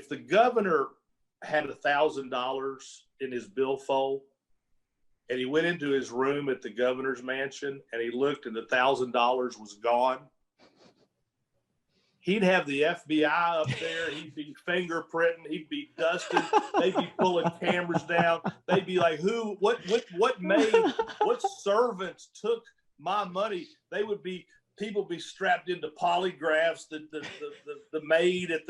if the governor had $1,000 in his billfold and he went into his room at the governor's mansion and he looked and the $1,000 was gone, he'd have the FBI up there. He'd be fingerprinting. He'd be dusting. They'd be pulling cameras down. They'd be like, what servants took my money? People be strapped into polygraphs. The maid at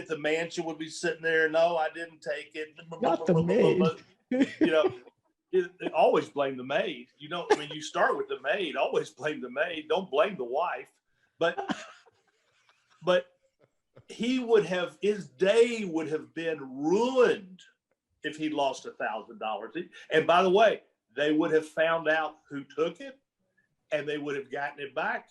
the mansion would be sitting there. No, I didn't take it. Not the maid. Always blame the maid. You start with the maid. Always blame the maid. Don't blame the wife. But his day would have been ruined if he lost $1,000. And by the way, they would have found out who took it, and they would have gotten it back,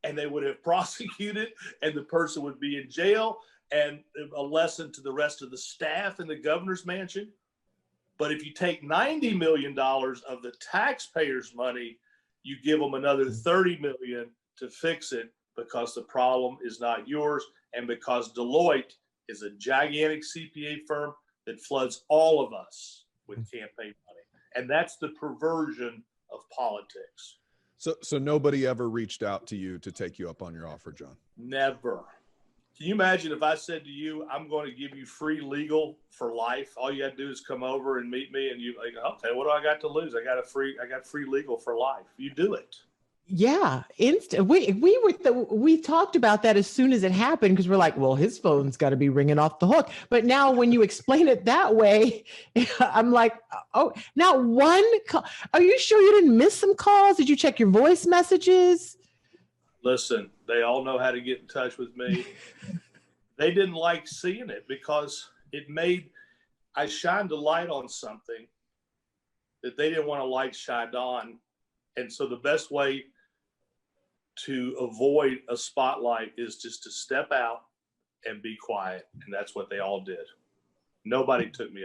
and they would have prosecuted, and the person would be in jail, and a lesson to the rest of the staff in the governor's mansion. But if you take $90 million of the taxpayers' money, you give them another $30 million to fix it, because the problem is not yours, and because Deloitte is a gigantic CPA firm that floods all of us with campaign money. And that's the perversion of politics. So nobody ever reached out to you to take you up on your offer, John? Never. Can you imagine if I said to you, I'm going to give you free legal for life? All you got to do is come over and meet me, and you like, okay, what do I got to lose? I got free legal for life. You do it. Yeah, we talked about that as soon as it happened, because we're like, well, his phone's got to be ringing off the hook. But now when you explain it that way, I'm like, oh, now one call. Are you sure you didn't miss some calls? Did you check your voice messages? Listen, they all know how to get in touch with me. They didn't like seeing it because I shined a light on something that they didn't want a light shined on. And so the best way to avoid a spotlight is just to step out and be quiet. And that's what they all did. Nobody took me